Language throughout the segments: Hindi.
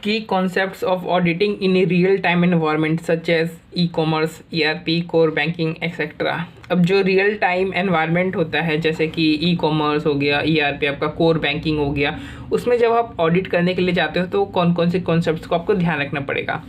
Key concepts of auditing in a real-time environment such as e-commerce, ERP, core banking, etc. अब जो रियल टाइम एनवायरनमेंट होता है जैसे कि ई कॉमर्स हो गया, ERP आपका कोर बैंकिंग हो गया, उसमें जब आप ऑडिट करने के लिए जाते हो तो कौन कौन से कॉन्सेप्ट्स को आपको ध्यान रखना पड़ेगा।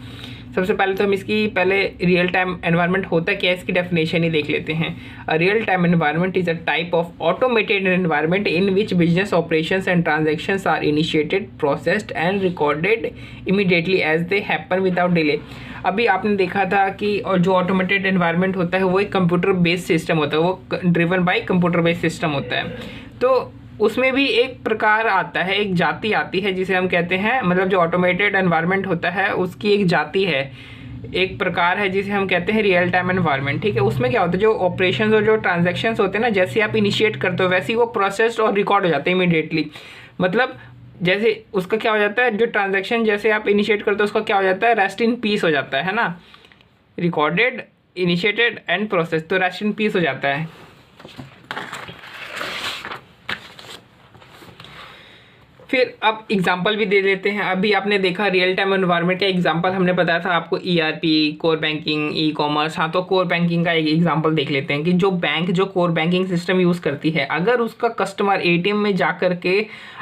सबसे पहले तो हम इसकी पहले रियल टाइम एनवायरनमेंट होता क्या है इसकी डेफिनेशन ही देख लेते हैं। A real time environment is a type of automated environment in which business operations and transactions are initiated, processed and recorded immediately as they happen without delay. अभी आपने देखा था कि और जो ऑटोमेटेड एनवायरनमेंट होता है वो एक कंप्यूटर बेस्ड सिस्टम होता है, वो driven by computer based system होता है। तो उसमें भी एक प्रकार आता है, एक जाति आती है जिसे हम कहते हैं, मतलब जो ऑटोमेटेड एनवायरनमेंट होता है उसकी एक जाति है, एक प्रकार है जिसे हम कहते हैं रियल टाइम एनवायरनमेंट। ठीक है, उसमें क्या होता है, जो ऑपरेशंस और जो ट्रांजैक्शंस होते हैं ना, जैसे आप इनिशिएट करते हो वैसे ही वो प्रोसेस्ड और रिकॉर्ड हो जाते हैं इमीडिएटली। मतलब जैसे उसका क्या हो जाता है, जो ट्रांजैक्शन जैसे आप इनिशिएट करते हो उसका क्या हो जाता है, रेस्ट इन पीस हो जाता है ना। रिकॉर्डेड, इनिशिएटेड एंड प्रोसेस, तो रेस्ट इन पीस हो जाता है। फिर अब एग्जांपल भी दे देते हैं। अभी आपने देखा रियल टाइम एनवायरनमेंट का एग्जांपल हमने बताया था आपको, ERP, core banking, e commerce. हाँ, तो कोर बैंकिंग का एक एग्जांपल देख लेते हैं कि जो बैंक जो कोर बैंकिंग सिस्टम यूज़ करती है, अगर उसका कस्टमर ATM में जा कर के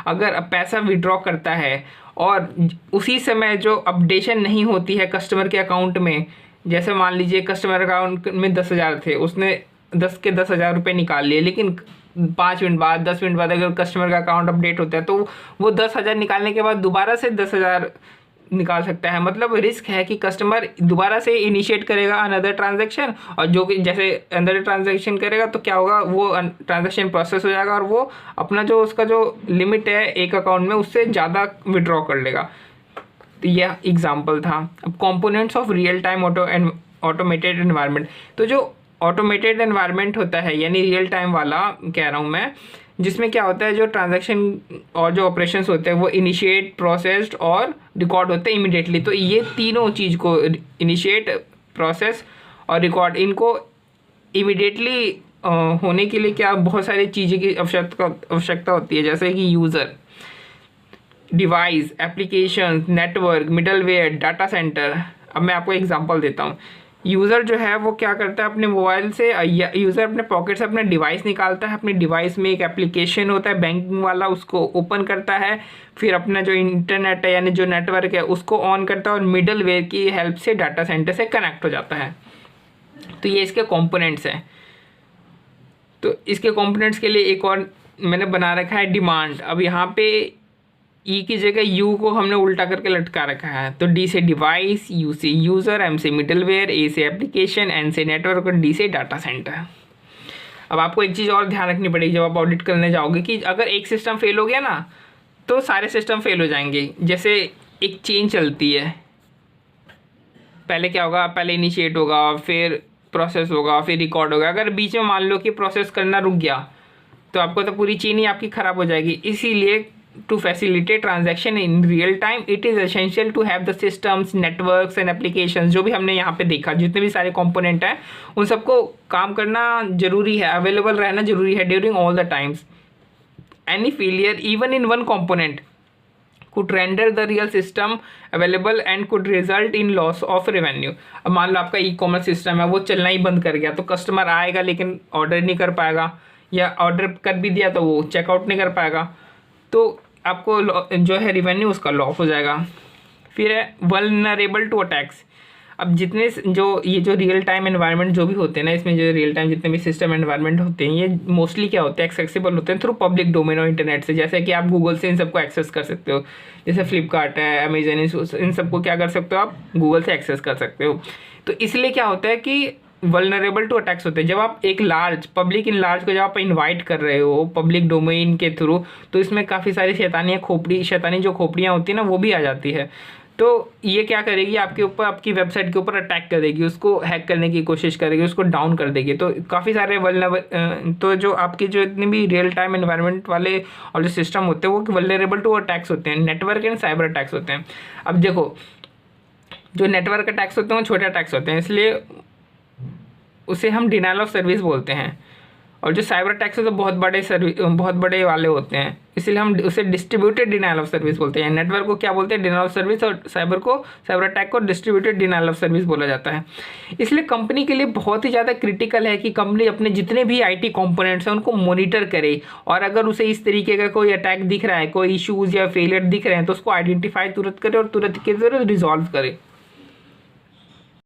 अगर पैसा विड्रॉ करता है और उसी समय जो अपडेशन नहीं होती है कस्टमर के अकाउंट में, जैसे मान लीजिए कस्टमर अकाउंट में 10,000 थे, उसने 10,000 रुपये निकाल लिए, लेकिन 5 मिनट बाद 10 मिनट बाद अगर कस्टमर का अकाउंट अपडेट होता है तो वो 10,000 निकालने के बाद दोबारा से 10,000 निकाल सकता है। मतलब रिस्क है कि कस्टमर दोबारा से इनिशिएट करेगा अनदर ट्रांजैक्शन, और जो कि जैसे अनदर ट्रांजैक्शन करेगा तो क्या होगा, वो ट्रांजैक्शन प्रोसेस हो जाएगा और वो अपना जो उसका जो लिमिट है एक अकाउंट में उससे ज़्यादा विड्रॉ कर लेगा। तो यह एग्जाम्पल था। अब components of real time automated environment, तो जो ऑटोमेटेड एनवायरनमेंट होता है यानी रियल टाइम वाला कह रहा हूँ मैं, जिसमें क्या होता है, जो ट्रांजैक्शन और जो ऑपरेशंस होते हैं वो इनिशिएट, प्रोसेस्ड और रिकॉर्ड होते हैं इमीडिएटली। तो ये तीनों चीज़ को, इनिशिएट, प्रोसेस और रिकॉर्ड, इनको इमीडिएटली होने के लिए क्या बहुत सारी चीज़ें की आवश्यकता होती है, जैसे कि user, device, application, network, middleware, data centre. अब मैं आपको एग्जांपल देता हूँ। यूज़र जो है वो क्या करता है, अपने मोबाइल से यूज़र अपने पॉकेट से अपना डिवाइस निकालता है, अपने डिवाइस में एक एप्लीकेशन होता है बैंकिंग वाला, उसको ओपन करता है, फिर अपना जो इंटरनेट है यानी जो नेटवर्क है उसको ऑन करता है और मिडलवेयर की हेल्प से डाटा सेंटर से कनेक्ट हो जाता है। तो ये इसके कंपोनेंट्स हैं। तो इसके कंपोनेंट्स के लिए एक और मैंने बना रखा है डिमांड। अब यहाँ पे ई की जगह यू को हमने उल्टा करके लटका रखा है। तो डी से डिवाइस, यू से यूज़र, एम से मिडलवेयर, ए से एप्लीकेशन, एन से नेटवर्क और डी से डाटा सेंटर। अब आपको एक चीज़ और ध्यान रखनी पड़ेगी जब आप ऑडिट करने जाओगे कि अगर एक सिस्टम फेल हो गया ना तो सारे सिस्टम फेल हो जाएंगे। जैसे एक चेन चलती है, पहले क्या होगा, पहले इनिशिएट होगा, फिर प्रोसेस होगा, फिर रिकॉर्ड होगा। अगर बीच में मान लो कि प्रोसेस करना रुक गया तो आपको तो पूरी चेन ही आपकी ख़राब हो जाएगी। इसीलिए to facilitate transaction in real time it is essential to have the systems, networks and applications। जो भी हमने यहाँ पे देखा, जितने भी सारे कंपोनेंट हैं उन सबको काम करना जरूरी है, अवेलेबल रहना जरूरी है during all the times. Any failure even in one component could render the real system available and could result in loss of revenue। अब मान लो आपका ई-कॉमर्स सिस्टम है वो चलना ही बंद कर गया तो कस्टमर आएगा लेकिन ऑर्डर नहीं कर पाएगा, या ऑर्डर कर भी दिया तो वो चेकआउट नहीं कर पाएगा, तो आपको जो है रिवेन्यू उसका लॉस हो जाएगा। फिर है वल्नरेबल टू अटैक्स। अब जितने जो ये जो रियल टाइम एनवायरनमेंट जो भी होते हैं ना, इसमें जो रियल टाइम जितने भी सिस्टम एनवायरनमेंट होते हैं ये मोस्टली क्या होते हैं, एक्सेसिबल होते हैं थ्रू पब्लिक डोमेन और इंटरनेट से। जैसे कि आप गूगल से इन सबको एक्सेस कर सकते हो, जैसे फ्लिपकार्ट है, अमेजन, इन सबको क्या कर सकते हो आप गूगल से एक्सेस कर सकते हो। तो इसलिए क्या होता है कि वल्नरेबल टू अटैक्स होते हैं। जब आप एक लार्ज पब्लिक इन लार्ज को जब आप इनवाइट कर रहे हो पब्लिक डोमेन के थ्रू, तो इसमें काफ़ी सारी शैतानी जो खोपड़ियाँ होती हैं ना वो भी आ जाती है। तो ये क्या करेगी, आपके ऊपर, आपकी वेबसाइट के ऊपर अटैक करेगी, उसको हैक करने की कोशिश करेगी, उसको डाउन कर देगी। तो काफ़ी सारे तो जो आपके जो इतने भी रियल टाइम एनवायरनमेंट वाले और जो सिस्टम होते हैं वो वल्नरेबल टू अटैक्स होते हैं, नेटवर्क एंड साइबर अटैक्स होते हैं। अब देखो जो नेटवर्क अटैक्स होते हैं वो छोटे अटैक्स होते हैं, इसलिए उसे हम डिनायल ऑफ सर्विस बोलते हैं। और जो साइबर अटैक्स है तो बहुत बड़े वाले होते हैं, इसलिए हम उसे डिस्ट्रीब्यूटेड डिनायल ऑफ सर्विस बोलते हैं। नेटवर्क को क्या बोलते हैं? डिनायल ऑफ सर्विस, और साइबर अटैक को डिस्ट्रीब्यूटेड डिनायल ऑफ सर्विस बोला जाता है। इसलिए कंपनी के लिए बहुत ही ज़्यादा क्रिटिकल है कि कंपनी अपने जितने भी आईटी कंपोनेंट्स हैं उनको मॉनिटर करे, और अगर उसे इस तरीके का कोई अटैक दिख रहा है, कोई इश्यूज या फेलियर दिख रहे हैं, तो उसको आइडेंटिफाई तुरंत करे और तुरंत के तुरंत रिजॉल्व करे।